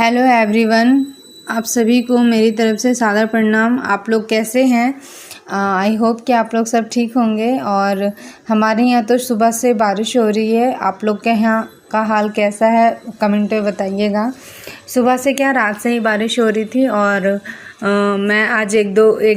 Hello everyone, आप सभी को मेरी तरफ से सादर प्रणाम। आप लोग कैसे हैं? आई होप कि आप लोग सब ठीक होंगे। और हमारे यहाँ तो सुबह से बारिश हो रही है। आप लोग के यहाँ का हाल कैसा है कमेंट में बताइएगा। सुबह से क्या, रात से ही बारिश हो रही थी और मैं आज एक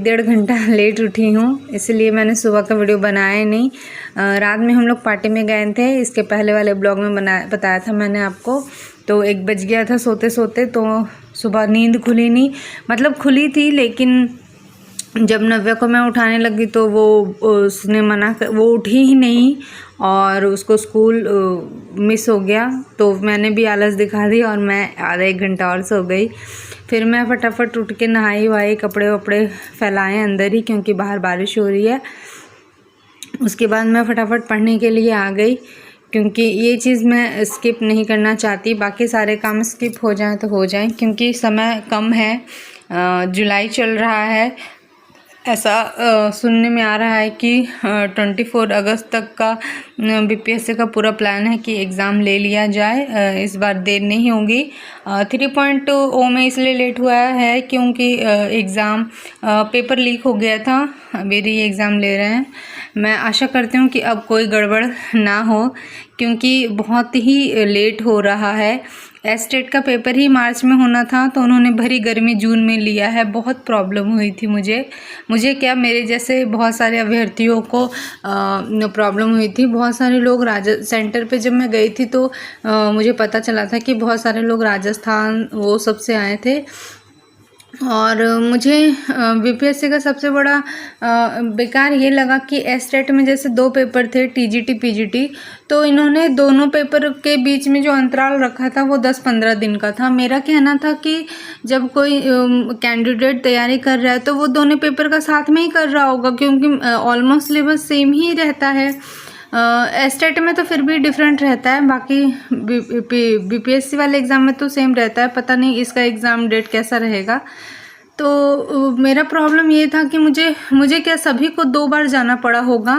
डेढ़ घंटा लेट उठी हूँ, इसलिए मैंने सुबह का वीडियो बनाया नहीं। रात में हम लोग पार्टी में गए थे, इसके पहले वाले ब्लॉग में बताया था मैंने आपको। तो 1 बज गया था सोते सोते, तो सुबह नींद खुली नहीं, मतलब खुली थी लेकिन जब नव्या को मैं उठाने लगी तो उसने वो उठी ही नहीं और उसको स्कूल मिस हो गया। तो मैंने भी आलस दिखा दी और मैं आधा 1 घंटा और सो गई। फिर मैं फटाफट उठ के नहाई वहाई, कपड़े वपड़े फैलाए अंदर ही क्योंकि बाहर बारिश हो रही है। उसके बाद मैं फटाफट पढ़ने के लिए आ गई क्योंकि ये चीज़ मैं स्किप नहीं करना चाहती। बाकी सारे काम स्किप हो जाएं तो हो जाएं क्योंकि समय कम है। जुलाई चल रहा है, ऐसा सुनने में आ रहा है कि 24 अगस्त तक का बीपीएससी का पूरा प्लान है कि एग्ज़ाम ले लिया जाए। इस बार देर नहीं होगी। 3.0 में इसलिए लेट हुआ है क्योंकि एग्ज़ाम पेपर लीक हो गया था। मेरी एग्ज़ाम ले रहे हैं। मैं आशा करती हूँ कि अब कोई गड़बड़ ना हो क्योंकि बहुत ही लेट हो रहा है। एस्टेट का पेपर ही मार्च में होना था तो उन्होंने भरी गर्मी जून में लिया है। बहुत प्रॉब्लम हुई थी मुझे क्या, मेरे जैसे बहुत सारे अभ्यर्थियों को प्रॉब्लम हुई थी। बहुत सारे लोग सेंटर पे जब मैं गई थी तो मुझे पता चला था कि बहुत सारे लोग राजस्थान वो सब से आए थे। और मुझे बीपीएससी का सबसे बड़ा बेकार ये लगा कि एस्टेट में जैसे 2 पेपर थे, टीजीटी पीजीटी, तो इन्होंने दोनों पेपर के बीच में जो अंतराल रखा था वो 10-15 दिन का था। मेरा कहना था कि जब कोई कैंडिडेट तैयारी कर रहा है तो वो दोनों पेपर का साथ में ही कर रहा होगा क्योंकि ऑलमोस्ट सिलेबस सेम ही रहता है। एस्टेट में तो फिर भी डिफरेंट रहता है, बाकी बीपीएससी वाले एग्ज़ाम में तो सेम रहता है। पता नहीं इसका एग्ज़ाम डेट कैसा रहेगा। तो मेरा प्रॉब्लम ये था कि मुझे क्या, सभी को 2 बार जाना पड़ा होगा,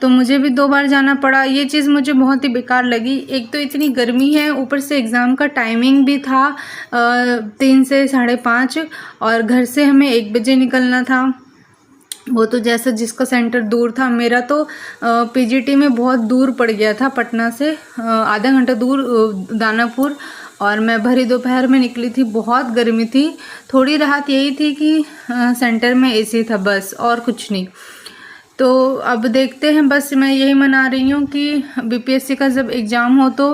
तो मुझे भी 2 बार जाना पड़ा। ये चीज़ मुझे बहुत ही बेकार लगी। एक तो इतनी गर्मी है, ऊपर से एग्ज़ाम का टाइमिंग भी था 3 से 5:30 और घर से हमें 1 बजे निकलना था। वो तो जैसे जिसका सेंटर दूर था, मेरा तो पीजीटी में बहुत दूर पड़ गया था, पटना से आधा घंटा दूर दानापुर। और मैं भरी दोपहर में निकली थी, बहुत गर्मी थी। थोड़ी राहत यही थी कि सेंटर में एसी था, बस और कुछ नहीं। तो अब देखते हैं, बस मैं यही मना रही हूँ कि बीपीएससी का जब एग्ज़ाम हो तो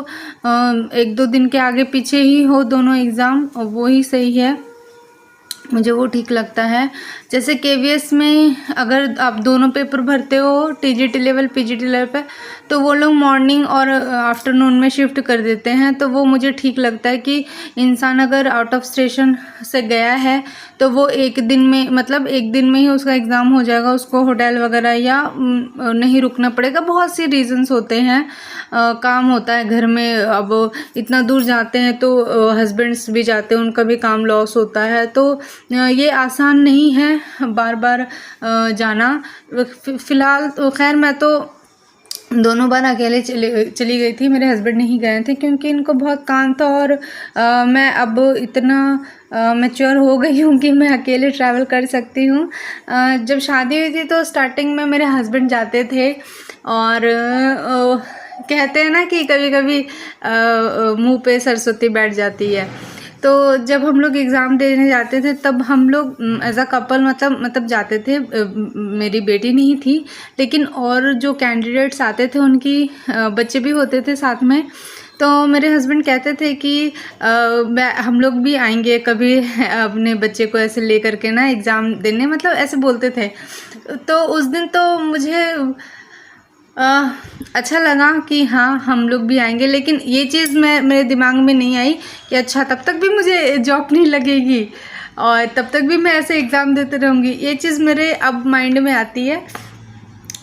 1-2 दिन के आगे पीछे ही हो दोनों एग्ज़ाम, और वो ही सही है, मुझे वो ठीक लगता है। जैसे केवीएस में अगर आप दोनों पेपर भरते हो, टीजीटी लेवल पीजीटी लेवल पे, तो वो लोग मॉर्निंग और आफ्टरनून में शिफ्ट कर देते हैं। तो वो मुझे ठीक लगता है कि इंसान अगर आउट ऑफ स्टेशन से गया है तो वो 1 दिन में, मतलब 1 दिन में ही उसका एग्ज़ाम हो जाएगा। उसको होटल वगैरह या नहीं रुकना पड़ेगा। बहुत सी रीजंस होते हैं, काम होता है घर में, अब इतना दूर जाते हैं तो हस्बैंड्स भी जाते हैं, उनका भी काम लॉस होता है। तो ये आसान नहीं है बार बार जाना। फ़िलहाल तो खैर मैं तो दोनों बार अकेले चली गई थी, मेरे हस्बैंड नहीं गए थे क्योंकि इनको बहुत काम था। और मैं अब इतना मैच्योर हो गई हूँ कि मैं अकेले ट्रैवल कर सकती हूँ। जब शादी हुई थी तो स्टार्टिंग में मेरे हस्बैंड जाते थे और कहते हैं ना कि कभी कभी मुँह पे सरस्वती बैठ जाती है। तो जब हम लोग एग्ज़ाम देने जाते थे तब हम लोग एज अ कपल मतलब जाते थे। मेरी बेटी नहीं थी लेकिन और जो कैंडिडेट्स आते थे उनकी बच्चे भी होते थे साथ में। तो मेरे हस्बैंड कहते थे कि हम लोग भी आएंगे कभी अपने बच्चे को ऐसे ले करके ना एग्ज़ाम देने, मतलब ऐसे बोलते थे। तो उस दिन तो मुझे अच्छा लगा कि हाँ हम लोग भी आएंगे, लेकिन ये चीज़ मेरे दिमाग में नहीं आई कि अच्छा तब तक भी मुझे जॉब नहीं लगेगी और तब तक भी मैं ऐसे एग्ज़ाम देते रहूँगी। ये चीज़ मेरे अब माइंड में आती है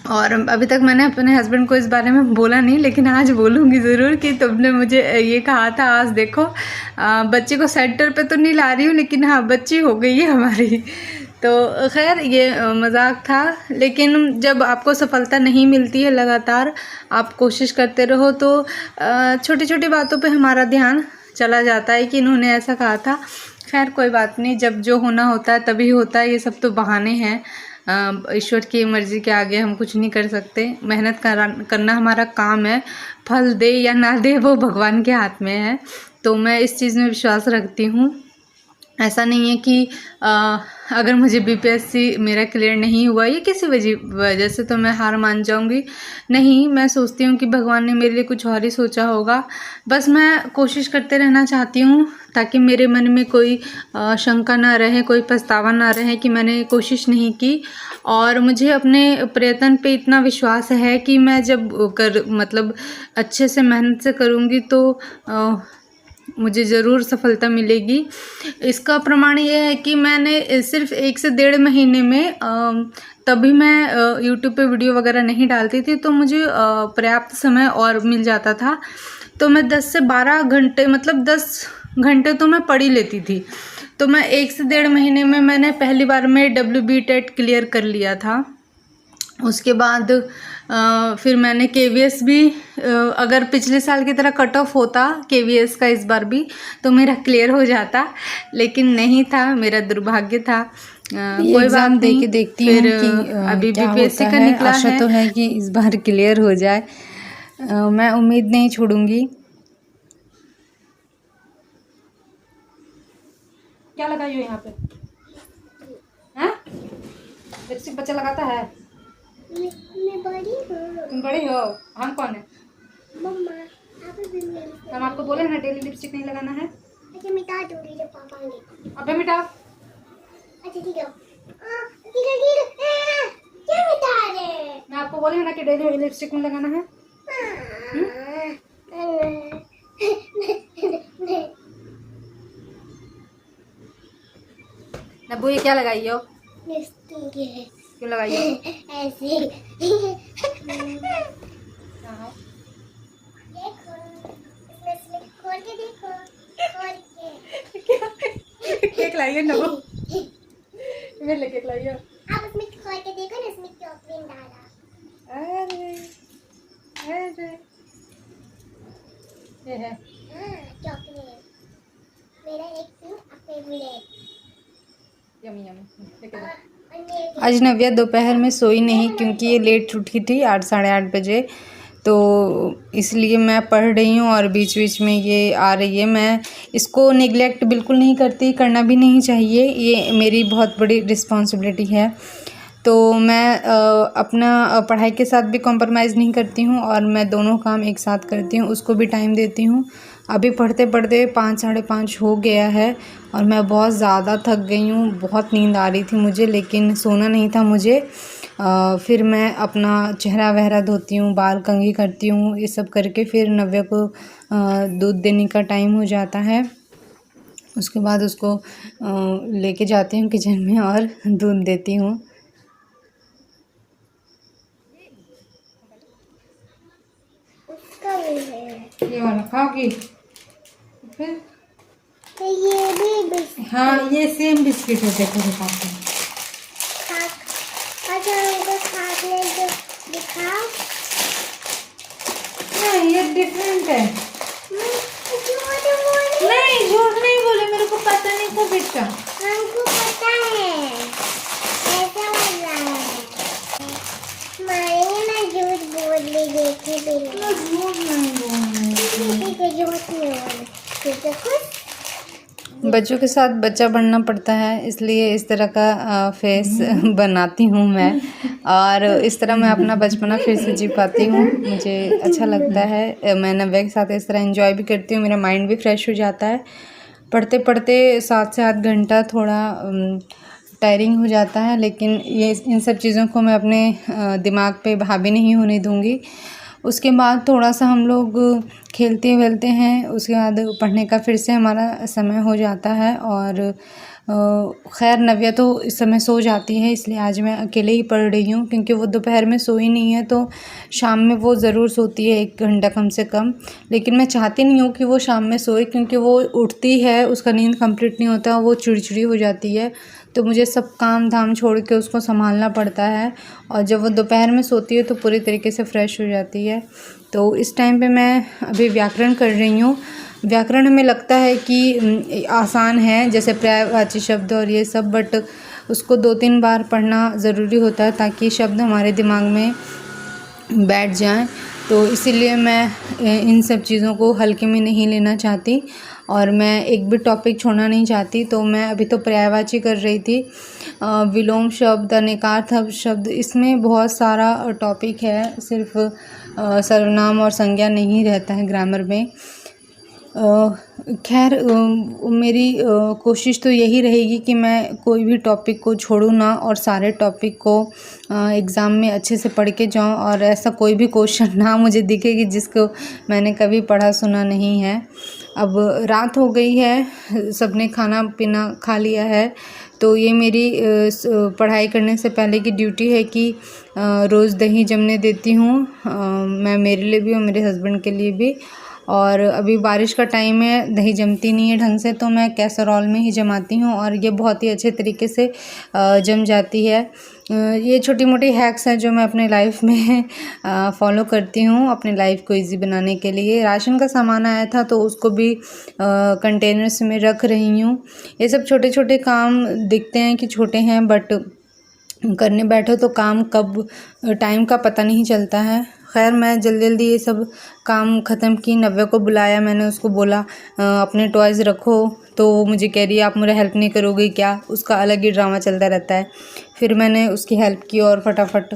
और अभी तक मैंने अपने हस्बैंड को इस बारे में बोला नहीं, लेकिन आज बोलूँगी ज़रूर कि तुमने मुझे ये कहा था। आज देखो बच्चे को सेंटर पे तो नहीं ला रही हूँ, लेकिन हाँ बच्ची हो गई है हमारी। तो खैर ये मजाक था, लेकिन जब आपको सफलता नहीं मिलती है, लगातार आप कोशिश करते रहो तो छोटी छोटी बातों पे हमारा ध्यान चला जाता है कि इन्होंने ऐसा कहा था। खैर कोई बात नहीं, जब जो होना होता है तभी होता है, ये सब तो बहाने हैं। ईश्वर की मर्ज़ी के आगे हम कुछ नहीं कर सकते। मेहनत करना हमारा काम है, फल दे या ना दे वो भगवान के हाथ में है। तो मैं इस चीज़ में विश्वास रखती हूँ। ऐसा नहीं है कि अगर मुझे बीपीएससी मेरा क्लियर नहीं हुआ या किसी वजह से तो मैं हार मान जाऊंगी। नहीं, मैं सोचती हूँ कि भगवान ने मेरे लिए कुछ और ही सोचा होगा। बस मैं कोशिश करते रहना चाहती हूँ ताकि मेरे मन में कोई शंका ना रहे, कोई पछतावा ना रहे कि मैंने कोशिश नहीं की। और मुझे अपने प्रयत्न पे इतना विश्वास है कि मैं जब मतलब अच्छे से मेहनत से करूँगी तो मुझे ज़रूर सफलता मिलेगी। इसका प्रमाण ये है कि मैंने सिर्फ 1 से 1.5 महीने में तभी मैं यूट्यूब पे वीडियो वगैरह नहीं डालती थी, तो मुझे पर्याप्त समय और मिल जाता था। तो मैं 10 से 12 घंटे, मतलब 10 घंटे तो मैं पढ़ ही लेती थी। तो मैं 1 से 1.5 महीने में मैंने पहली बार में WB टेट क्लियर कर लिया था। उसके बाद फिर मैंने KVS भी, अगर पिछले साल की तरह कट ऑफ होता KVS का इस बार भी तो मेरा क्लियर हो जाता, लेकिन नहीं था, मेरा दुर्भाग्य था। कोई बात दे के देखती हूँ कि अभी क्या BPSC होता का है। निकला आशा है तो है कि इस बार क्लियर हो जाए। मैं उम्मीद नहीं छोड़ूंगी। क्या लगाई हो यहाँ पे? हाँ, लिपस्टिक बच्चा लगाता है? मैं बड़ी हूँ। तुम बड़े हो, हम कौन है? मम्मा, आप भी मेरे हम आपको बोले ना डेली लिपस्टिक नहीं लगाना है। अच्छा मिटा दूंगी जब पापा आएंगे। अबे मिटाओ। अच्छा ठीक है। ठीक है। क्या मिटा रहे? मैं आपको बोले ना कि डेली लिपस्टिक नहीं लगाना है। नब्बू ये क्या लगाई हो? लिपस्टिक है। क्यों लगाई हो? ऐसे। देखो, इसमें से खोल के देखो, खोल के। केक लाई है नब्बू, मेरे लिए केक लाई हो। आप इसमें खोल के देखो ना, इसमें चॉकलेट डाला। अरे अरे ये है चॉकलेट। मेरा एक पिंक फेवरेट। यमी यमी, लेके जाओ। आज नव्या दोपहर में सोई नहीं क्योंकि ये लेट उठी थी 8 साढ़े 8 बजे, तो इसलिए मैं पढ़ रही हूँ और बीच बीच में ये आ रही है। मैं इसको निगलेक्ट बिल्कुल नहीं करती, करना भी नहीं चाहिए, ये मेरी बहुत बड़ी रिस्पॉन्सिबिलिटी है। तो मैं अपना पढ़ाई के साथ भी कॉम्प्रोमाइज़ नहीं करती हूँ और मैं दोनों काम एक साथ करती हूँ, उसको भी टाइम देती हूँ। अभी पढ़ते पढ़ते 5 साढ़े 5 हो गया है और मैं बहुत ज़्यादा थक गई हूँ, बहुत नींद आ रही थी मुझे, लेकिन सोना नहीं था मुझे। फिर मैं अपना चेहरा वहरा धोती हूँ, बाल कंघी करती हूँ, ये सब करके फिर नव्या को दूध देने का टाइम हो जाता है। उसके बाद उसको लेके जाती हूँ किचन में और दूध देती हूँ। उसका भी है। ये वाला खाओगी? फिर तो ये भी बिस्किट। हाँ, ये सेम बिस्किट है, देखो दिखाते हैं। अच्छा हमको खाने दो, दिखाओ। नहीं, ये डिफरेंट है। झूठ बोले। नहीं, झूठ नहीं बोले, मेरे को पता नहीं था बेटा। हमको पता है, ऐसा वाला है। मैं झूठ बोल रही देखी भी मैं झूठ नहीं बोल रही। ठीक है, झूठ नहीं बोल। ठीक है खुश। बच्चों के साथ बच्चा बनना पड़ता है, इसलिए इस तरह का फेस बनाती हूँ मैं, और इस तरह मैं अपना बचपना फिर से जी पाती हूँ। मुझे अच्छा लगता है, मैं नव्या के साथ इस तरह एंजॉय भी करती हूँ, मेरा माइंड भी फ्रेश हो जाता है। पढ़ते पढ़ते 7 से 8 घंटा थोड़ा टायरिंग हो जाता है, लेकिन ये इन सब चीज़ों को मैं अपने दिमाग पे हावी नहीं होने दूँगी। उसके बाद थोड़ा सा हम लोग खेलते वेलते हैं, उसके बाद पढ़ने का फिर से हमारा समय हो जाता है। और खैर नव्या तो इस समय सो जाती है, इसलिए आज मैं अकेले ही पढ़ रही हूँ, क्योंकि वो दोपहर में सोई नहीं है, तो शाम में वो ज़रूर सोती है 1 घंटा कम से कम। लेकिन मैं चाहती नहीं हूँ कि वो शाम में सोए, क्योंकि वो उठती है, उसका नींद कंप्लीट नहीं होता, वो चिड़चिड़ी हो जाती है, तो मुझे सब काम धाम छोड़ के उसको संभालना पड़ता है। और जब वो दोपहर में सोती है तो पूरी तरीके से फ़्रेश हो जाती है। तो इस टाइम पे मैं अभी व्याकरण कर रही हूँ। व्याकरण हमें लगता है कि आसान है, जैसे पर्यायवाची शब्द और ये सब, बट उसको 2-3 बार पढ़ना ज़रूरी होता है ताकि शब्द हमारे दिमाग में बैठ जाएं। तो इसीलिए मैं इन सब चीज़ों को हल्के में नहीं लेना चाहती और मैं एक भी टॉपिक छोड़ना नहीं चाहती। तो मैं अभी तो पर्यायवाची कर रही थी, विलोम शब्द, अनेकार्थ शब्द, इसमें बहुत सारा टॉपिक है, सिर्फ सर्वनाम और संज्ञा नहीं रहता है ग्रामर में। खैर मेरी कोशिश तो यही रहेगी कि मैं कोई भी टॉपिक को छोड़ूँ ना और सारे टॉपिक को एग्ज़ाम में अच्छे से पढ़ के जाऊँ और ऐसा कोई भी क्वेश्चन ना मुझे दिखे कि जिसको मैंने कभी पढ़ा सुना नहीं है। अब रात हो गई है, सबने खाना पीना खा लिया है, तो ये मेरी पढ़ाई करने से पहले की ड्यूटी है कि रोज़ दही जमने देती हूँ, मैं मेरे लिए भी और मेरे हस्बैंड के लिए भी। और अभी बारिश का टाइम है, दही जमती नहीं है ढंग से, तो मैं कैसरोल में ही जमाती हूँ और ये बहुत ही अच्छे तरीके से जम जाती है। ये छोटी मोटी हैक्स हैं जो मैं अपने लाइफ में फॉलो करती हूँ अपने लाइफ को इजी बनाने के लिए। राशन का सामान आया था तो उसको भी कंटेनर्स में रख रही हूँ। ये सब छोटे छोटे काम दिखते हैं कि छोटे हैं, बट करने बैठो तो काम कब टाइम का पता नहीं चलता है। खैर मैं जल्दी जल्दी ये सब काम ख़त्म की, नव्या को बुलाया, मैंने उसको बोला अपने टॉयज़ रखो, तो वो मुझे कह रही है आप मुझे हेल्प नहीं करोगी क्या, उसका अलग ही ड्रामा चलता रहता है। फिर मैंने उसकी हेल्प की और फटाफट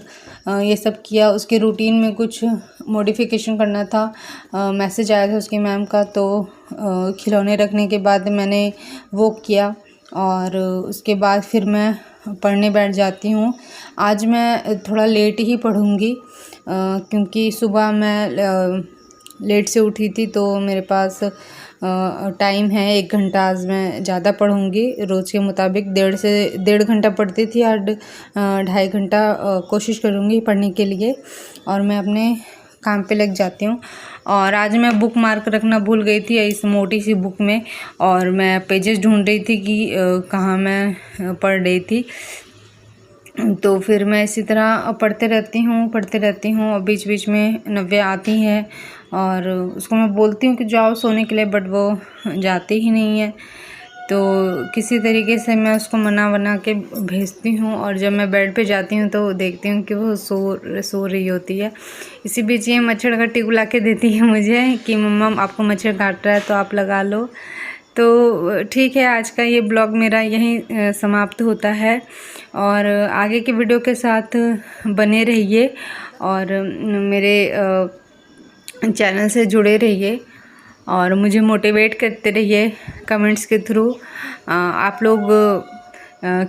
ये सब किया। उसके रूटीन में कुछ मॉडिफिकेशन करना था, मैसेज आया था उसकी मैम का, तो खिलौने रखने के बाद मैंने वो किया और उसके बाद फिर मैं पढ़ने बैठ जाती हूँ। आज मैं थोड़ा लेट ही पढ़ूँगी क्योंकि सुबह मैं लेट से उठी थी, तो मेरे पास टाइम है 1 घंटा। आज मैं ज़्यादा पढ़ूँगी, रोज़ के मुताबिक 1.5 से 1.5 घंटा पढ़ती थी, आज 2.5 घंटा कोशिश करूँगी पढ़ने के लिए और मैं अपने काम पे लग जाती हूँ। और आज मैं बुक मार्क रखना भूल गई थी इस मोटी सी बुक में, और मैं पेजेस ढूंढ रही थी कि कहाँ मैं पढ़ रही थी। तो फिर मैं इसी तरह पढ़ते रहती हूँ और बीच बीच में नव्या आती है और उसको मैं बोलती हूँ कि जाओ सोने के लिए, बट वो जाती ही नहीं है। तो किसी तरीके से मैं उसको मना बना के भेजती हूँ और जब मैं बेड पे जाती हूँ तो देखती हूँ कि वो सो रही होती है। इसी बीच ये मच्छर घट्टी बुला के देती है मुझे कि मम्मा आपको मच्छर काट रहा है तो आप लगा लो। तो ठीक है, आज का ये ब्लॉग मेरा यहीं समाप्त होता है और आगे के वीडियो के साथ बने रहिए और मेरे चैनल से जुड़े रहिए और मुझे मोटिवेट करते रहिए कमेंट्स के थ्रू। आप लोग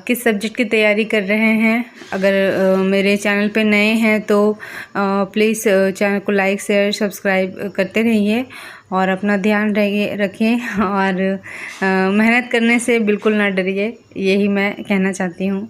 किस सब्जेक्ट की तैयारी कर रहे हैं? अगर मेरे चैनल पे नए हैं तो प्लीज़ चैनल को लाइक शेयर सब्सक्राइब करते रहिए और अपना ध्यान रखें और मेहनत करने से बिल्कुल ना डरिए, यही मैं कहना चाहती हूँ।